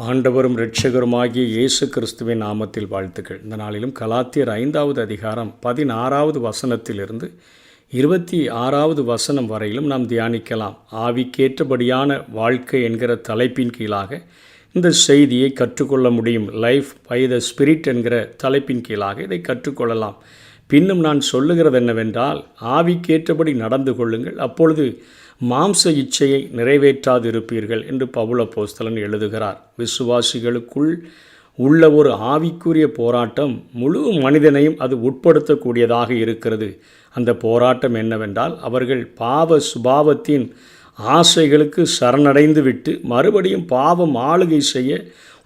ஆண்டவரும் இரட்சகருமாகிய இயேசு கிறிஸ்துவின் நாமத்தில் வாழ்த்துக்கள். இந்த நாளிலும் கலாத்தியர் 5வது அதிகாரம் 16வது வசனத்திலிருந்து 26வது வசனம் வரையிலும் நாம் தியானிக்கலாம். ஆவிக்கேற்றபடியான வாழ்க்கை என்கிற தலைப்பின் கீழாக இந்த செய்தியை கற்றுக்கொள்ள முடியும். லைஃப் பை த ஸ்பிரிட் என்கிற தலைப்பின் கீழாக இதை கற்றுக்கொள்ளலாம். பின்னும் நான் சொல்லுகிறது என்னவென்றால், ஆவிக்கேற்றபடி நடந்து கொள்ளுங்கள், அப்பொழுது மாம்ச இச்சையை நிறைவேற்றாதிருப்பீர்கள் என்று பவுல் அப்போஸ்தலன் எழுதுகிறார். விசுவாசிகளுக்குள் உள்ள ஒரு ஆவிக்குரிய போராட்டம் முழு மனிதனையும் அது உட்படுத்தக்கூடியதாக இருக்கிறது. அந்த போராட்டம் என்னவென்றால், அவர்கள் பாவ சுபாவத்தின் ஆசைகளுக்கு சரணடைந்து விட்டு மறுபடியும் பாவம் ஆளுகை செய்ய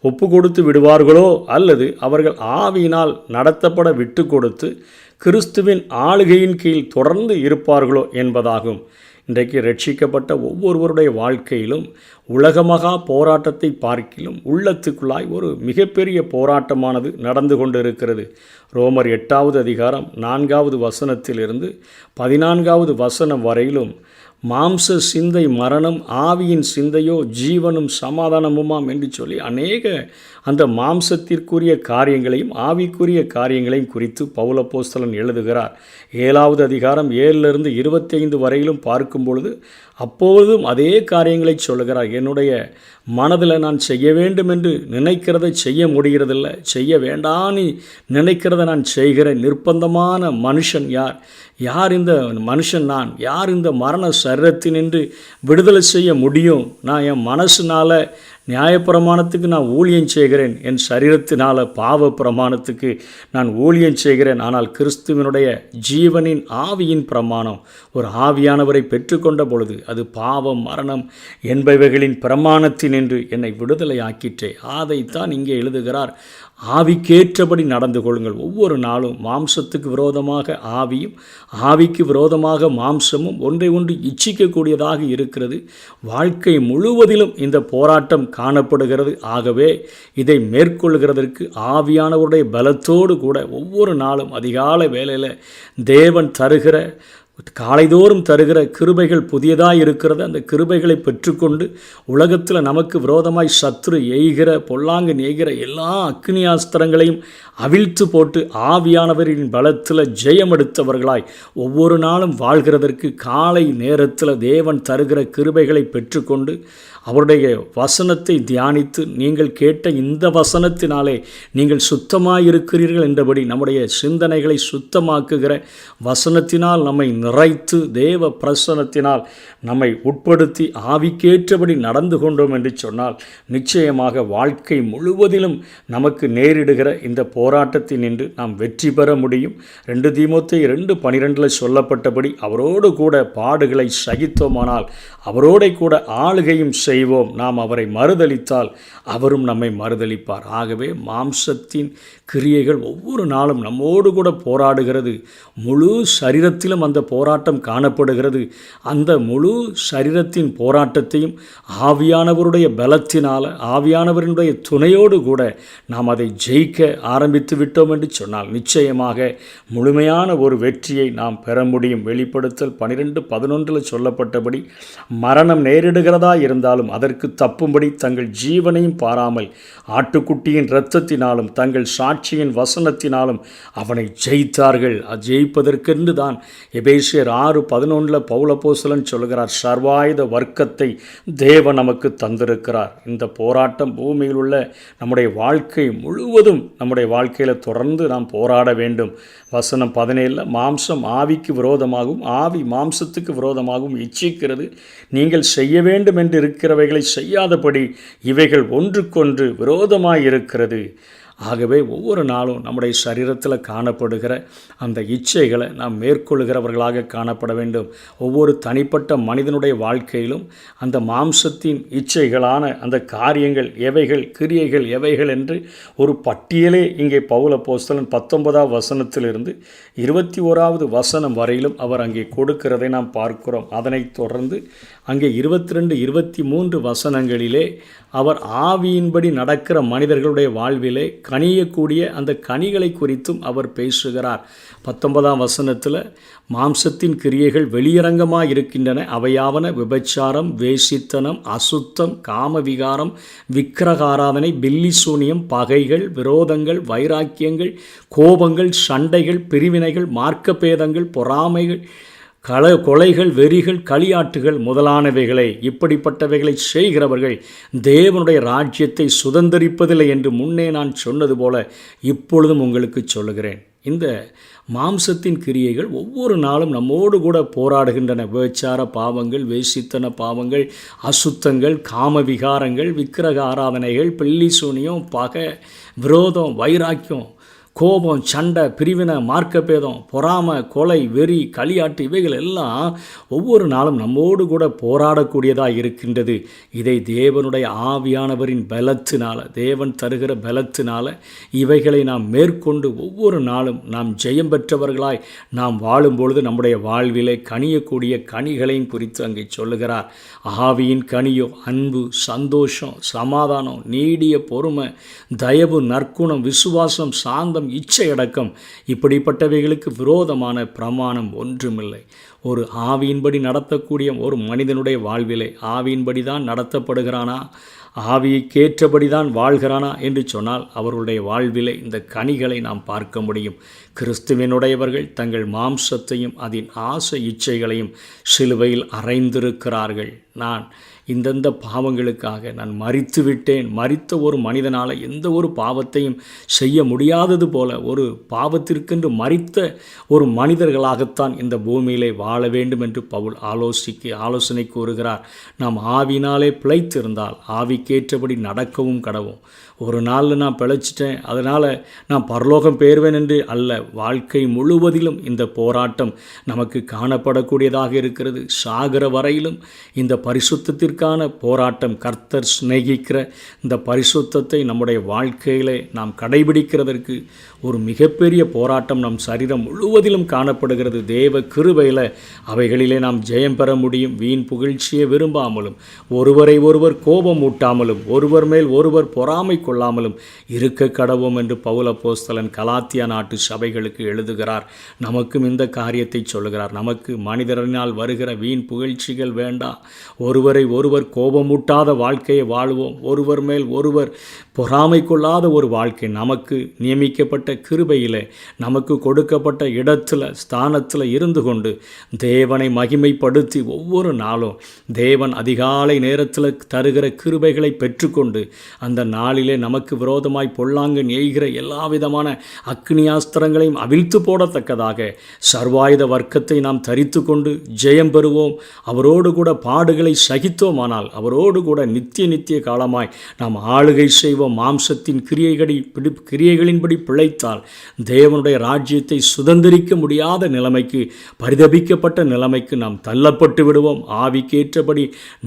ஒப்பு கொடுத்து விடுவார்களோ, அல்லது அவர்கள் ஆவியினால் நடத்தப்பட விட்டு கொடுத்து கிறிஸ்துவின் ஆளுகையின் கீழ் தொடர்ந்து இருப்பார்களோ என்பதாகும். இன்றைக்கு ரட்சிக்கப்பட்ட ஒவ்வொருவருடைய வாழ்க்கையிலும் உலகமகா போராட்டத்தை பார்க்கிலும் உள்ளத்துக்குள்ளாய் ஒரு மிகப்பெரிய போராட்டமானது நடந்து கொண்டு இருக்கிறது. ரோமர் 8வது அதிகாரம் 4வது வசனத்திலிருந்து 14வது வசனம் வரையிலும் மாம்ச சிந்தை மரணம், ஆவியின் சிந்தையோ ஜீவனும் சமாதானமுமாம் என்று சொல்லி அநேக அந்த மாம்சத்திற்குரிய காரியங்களையும் ஆவிக்குரிய காரியங்களையும் குறித்து பவுல் அப்போஸ்தலன் எழுதுகிறார். 7வது அதிகாரம் 7லிருந்து 25 வரையிலும் பார்க்கும் பொழுது அப்போதும் அதே காரியங்களை சொல்லுகிறார். என்னுடைய மனதில் நான் செய்ய வேண்டும் என்று நினைக்கிறதை செய்ய முடிகிறதில்ல, செய்ய வேண்டான்னு நினைக்கிறத நான் செய்கிறேன். நிர்பந்தமான மனுஷன் யார்? யார் இந்த மனுஷன்? நான் யார் இந்த மரண சரீரத்தினின்று விடுதலை செய்ய முடியும்? நான் என் மனசுனால் நியாயப்பிரமாணத்துக்கு நான் ஊழியம் செய்கிறேன், என் சரீரத்தினால் பாவ பிரமாணத்துக்கு நான் ஊழியம் செய்கிறேன். ஆனால் கிறிஸ்துவனுடைய ஜீவனின் ஆவியின் பிரமாணம், ஒரு ஆவியானவரை பெற்றுக்கொண்ட பொழுது அது பாவம் மரணம் என்பவைகளின் பிரமாணத்தினின்று என்னை விடுதலை ஆக்கிற்றே. அதைத்தான் இங்கே எழுதுகிறார். ஆவிக்கேற்றபடி நடந்து கொள்ளுங்கள். ஒவ்வொரு நாளும் மாம்சத்துக்கு விரோதமாக ஆவியும் ஆவிக்கு விரோதமாக மாம்சமும் ஒன்றை ஒன்று இச்சிக்கக்கூடியதாக இருக்கிறது. வாழ்க்கை முழுவதிலும் இந்த போராட்டம் காணப்படுகிறது. ஆகவே இதை மேற்கொள்கிறதற்கு ஆவியானவருடைய பலத்தோடு கூட ஒவ்வொரு நாளும் அதிகாலை வேளையில் தேவன் தருகிற காலைதோறும் தருகிற கிருபைகள் புதியதாக இருக்கிறது. அந்த கிருபைகளை பெற்றுக்கொண்டு உலகத்தில் நமக்கு விரோதமாய் சத்துரு எய்கிற பொல்லாங்கு நெய்கிற எல்லா அக்னியாஸ்திரங்களையும் அவிழ்த்து போட்டு ஆவியானவரின் பலத்தில் ஜெயம் எடுத்தவர்களாய் ஒவ்வொரு நாளும் வாழ்கிறதற்கு காலை நேரத்தில் தேவன் தருகிற கிருபைகளை பெற்றுக்கொண்டு அவருடைய வசனத்தை தியானித்து, நீங்கள் கேட்ட இந்த வசனத்தினாலே நீங்கள் சுத்தமாயிருக்கிறீர்கள் என்றபடி நம்முடைய சிந்தனைகளை சுத்தமாக்குகிற வசனத்தினால் நம்மை நிறைத்து தேவ பிரசனத்தினால் நம்மை உட்படுத்தி ஆவிக்கேற்றபடி நடந்து கொண்டோம் என்று சொன்னால் நிச்சயமாக வாழ்க்கை முழுவதிலும் நமக்கு நேரிடுகிற இந்த போராட்டத்தினின்று நாம் வெற்றி பெற முடியும். 2 தீமோத்தேயு 2:12 சொல்லப்பட்டபடி அவரோடு கூட பாடுகளை சகித்தோமானால் அவரோட கூட ஆளுகையும் செய்வோம். நாம் அவரை மறுதலித்தால் அவரும் நம்மை மறுதலிப்பார். ஆகவே மாம்சத்தின் கிரியைகள் ஒவ்வொரு நாளும் நம்மோடு கூட போராடுகிறது. முழு சரீரத்திலும் அந்த போராட்டம் காணப்படுகிறது. அந்த முழு சரீரத்தின் போராட்டத்தையும் ஆவியானவருடைய பலத்தினால் ஆவியானவருடைய துணையோடு கூட நாம் அதை ஜெயிக்க ஆரம்பித்து விட்டோம் என்று சொன்னால் நிச்சயமாக முழுமையான ஒரு வெற்றியை நாம் பெற முடியும். வெளிப்படுத்தல் 12:11 சொல்லப்பட்டபடி மரணம் நேரிடுகிறதா இருந்தாலும் அதற்கு தப்பும்படி தங்கள் ஜீவனையும் பாராமல் ஆட்டுக்குட்டியின் இரத்தத்தினாலும் தங்கள் சாட்சியின் வசனத்தினாலும் அவனை ஜெயித்தார்கள். ஜெயிப்பதற்கென்று தான் எபேசியர் 6:11 பவுல் அப்போஸ்தலன் சொல்கிறார், சர்வாயுத வர்க்கத்தை தேவன் நமக்கு தந்திருக்கிறார். இந்த போராட்டம் பூமியில் உள்ள நம்முடைய வாழ்க்கை முழுவதும் நம்முடைய வாழ்க்கையில் தொடர்ந்து நாம் போராட வேண்டும். வசனம் 17 மாம்சம் ஆவிக்கு விரோதமாகவும் ஆவி மாம்சத்துக்கு விரோதமாகவும் இச்சிக்கிறது. நீங்கள் செய்ய வேண்டும் என்று இருக்கிறவைகளை செய்யாதபடி இவைகள் ஒன்றுக்கொன்று விரோதமாயிருக்கிறது. ஆகவே ஒவ்வொரு நாளும் நம்முடைய சரீரத்தில் காணப்படுகிற அந்த இச்சைகளை நாம் மேற்கொள்கிறவர்களாக காணப்பட வேண்டும். ஒவ்வொரு தனிப்பட்ட மனிதனுடைய வாழ்க்கையிலும் அந்த மாம்சத்தின் இச்சைகளான அந்த காரியங்கள் எவைகள், கிரியைகள் எவைகள் என்று ஒரு பட்டியலே இங்கே பவுல் அப்போஸ்தலன் 19வது வசனத்திலிருந்து 21வது வசனம் வரையிலும் அவர் அங்கே கொடுக்கிறதை நாம் பார்க்கிறோம். அதனைத் தொடர்ந்து அங்கே 22, 23 வசனங்களிலே அவர் ஆவியின்படி நடக்கிற மனிதர்களுடைய வாழ்விலே கனியக்கூடிய அந்த கனிகளை குறித்தும் அவர் பேசுகிறார். 19ஆம் வசனத்தில் மாம்சத்தின் கிரியைகள் வெளியரங்கமாக இருக்கின்றன. அவையாவன விபச்சாரம், வேசித்தனம், அசுத்தம், காமவிகாரம், விக்கிரகாராதனை, பில்லிசூனியம், பகைகள், விரோதங்கள், வைராக்கியங்கள், கோபங்கள், சண்டைகள், பிரிவினைகள், மார்க்கப்பேதங்கள், பொறாமைகள், கொலைகள், வெறிகள், களியாட்டுகள் முதலானவைகளை இப்படிப்பட்டவைகளை செய்கிறவர்கள் தேவனுடைய ராஜ்யத்தை சுதந்தரிப்பதில்லை என்று முன்னே நான் சொன்னது போல இப்பொழுதும் உங்களுக்கு சொல்லுகிறேன். இந்த மாம்சத்தின் கிரியைகள் ஒவ்வொரு நாளும் நம்மோடு கூட போராடுகின்றன. விபச்சார பாவங்கள், வேசித்தன பாவங்கள், அசுத்தங்கள், காம விகாரங்கள், விக்கிரக ஆராதனைகள், பில்லிசூனியம், பகை, விரோதம், வைராக்கியம், கோபம், சண்டை, பிரிவினை, மார்க்கப்பேதம், பொறாமை, கொலை, வெறி, களியாட்டு இவைகள் எல்லாம் ஒவ்வொரு நாளும் நம்மோடு கூட போராடக்கூடியதாக இருக்கின்றது. இதை தேவனுடைய ஆவியானவரின் பலத்தினால, தேவன் தருகிற பலத்தினால இவைகளை நாம் மேற்கொண்டு ஒவ்வொரு நாளும் நாம் ஜெயம் பெற்றவர்களாய் நாம் வாழும் பொழுது நம்முடைய வாழ்விலே கனியக்கூடிய கனிகளையும் குறித்து அங்கே சொல்லுகிறார். ஆவியின் கனியோ அன்பு, சந்தோஷம், சமாதானம், நீடிய பொறுமை, தயவு, நற்குணம், விசுவாசம், சாந்தம், இச்சையடக்கம், இப்படிப்பட்டவைகளுக்கு விரோதமான பிரமாணம் ஒன்றுமில்லை. ஒரு ஆவியின்படி நடத்தக்கூடிய ஒரு மனிதனுடைய வாழ்விலே ஆவியின்படி தான் நடத்தப்படுகிறானா, ஆவியைக்கேற்றபடி தான் வாழ்கிறானா என்று சொன்னால் அவர்களுடைய வாழ்விலே இந்த கனிகளை நாம் பார்க்க முடியும். கிறிஸ்துவினுடையவர்கள் தங்கள் மாம்சத்தையும் அதன் ஆசை இச்சைகளையும் சிலுவையில் அறைந்திருக்கிறார்கள். நான் இந்தந்த பாவங்களுக்காக நான் மரித்து விட்டேன். மரித்த ஒரு மனிதனால் எந்த ஒரு பாவத்தையும் செய்ய முடியாதது போல ஒரு பாவத்திற்கென்று மரித்த ஒரு மனிதர்களாகத்தான் இந்த பூமியிலே வாழ வேண்டும் என்று பவுல் ஆலோசனை கூறுகிறார். நாம் ஆவினாலே பிழைத்திருந்தால் ஆவிக்கேற்றபடி நடக்கவும் கடவும். ஒரு நாளில் நான் பிழைச்சிட்டேன், அதனால் நான் பரலோகம் பெறுவேன் என்று அல்ல. வாழ்க்கை முழுவதிலும் இந்த போராட்டம் நமக்கு காணப்படக்கூடியதாக இருக்கிறது. சாகிற வரையிலும் இந்த பரிசுத்தத்திற்கான போராட்டம், கர்த்தர் சிநேகிக்கிற இந்த பரிசுத்தத்தை நம்முடைய வாழ்க்கையிலே நாம் கடைபிடிக்கிறதற்கு ஒரு மிகப்பெரிய போராட்டம் நம் சரீரம் முழுவதிலும் காணப்படுகிறது. தேவ கிருபையில் அவைகளிலே நாம் ஜெயம் பெற முடியும். வீண் புகழ்ச்சியை விரும்பாமலும், ஒருவரை ஒருவர் கோபம் ஊட்டாமலும், ஒருவர் மேல் ஒருவர் பொறாமை கொள்ளாமலும் இருக்க கடவோம் என்று பவுல் அப்போஸ்தலன் கலாத்தியா நாட்டு சபைகளுக்கு எழுதுகிறார். நமக்கும் இந்த காரியத்தை சொல்லுகிறார். நமக்கு மனிதரினால் வருகிற வீண் புகழ்ச்சிகள் வேண்டாம். ஒருவரை ஒருவர் கோபமூட்டாத வாழ்க்கையை வாழ்வோம். ஒருவர் மேல் ஒருவர் பொறாமை கொள்ளாத ஒரு வாழ்க்கை நமக்கு நியமிக்கப்பட்ட கிருபையில் நமக்கு கொடுக்கப்பட்ட இடத்துல ஸ்தானத்தில் இருந்து கொண்டு தேவனை மகிமைப்படுத்தி ஒவ்வொரு நாளும் தேவன் அதிகாலை நேரத்தில் தருகிற கிருபைகளை பெற்றுக்கொண்டு அந்த நாளிலே நமக்கு விரோதமாய் பொல்லாங்கன் எய்கிற எல்லா விதமான அக்னியாஸ்திரங்களையும் அவிழ்த்து போடத்தக்கதாக சர்வாயுத வர்க்கத்தை நாம் தரித்து கொண்டு ஜெயம் பெறுவோம். அவரோடு கூட பாடுகளை சகித்தோமானால் அவரோடு கூட நித்திய காலமாய் நாம் ஆளுகை செய்வோம். மாம்சத்தின் கிரியைகளின்படி பிழைத்தால் தேவனுடைய ராஜ்யத்தை சுதந்திரிக்க முடியாத நிலைமைக்கு, பரிதபிக்கப்பட்ட நிலைமைக்கு நாம் தள்ளப்பட்டு விடுவோம். ஆவிக்கேற்றபடி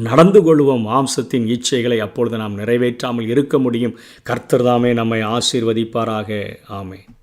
நடந்து கொள்வோம். மாம்சத்தின் இச்சைகளை அப்பொழுது நாம் நிறைவேற்றாமல் இருக்க முடியும். கர்த்தர் தாமே நம்மை ஆசீர்வதிப்பாராக. ஆமென்.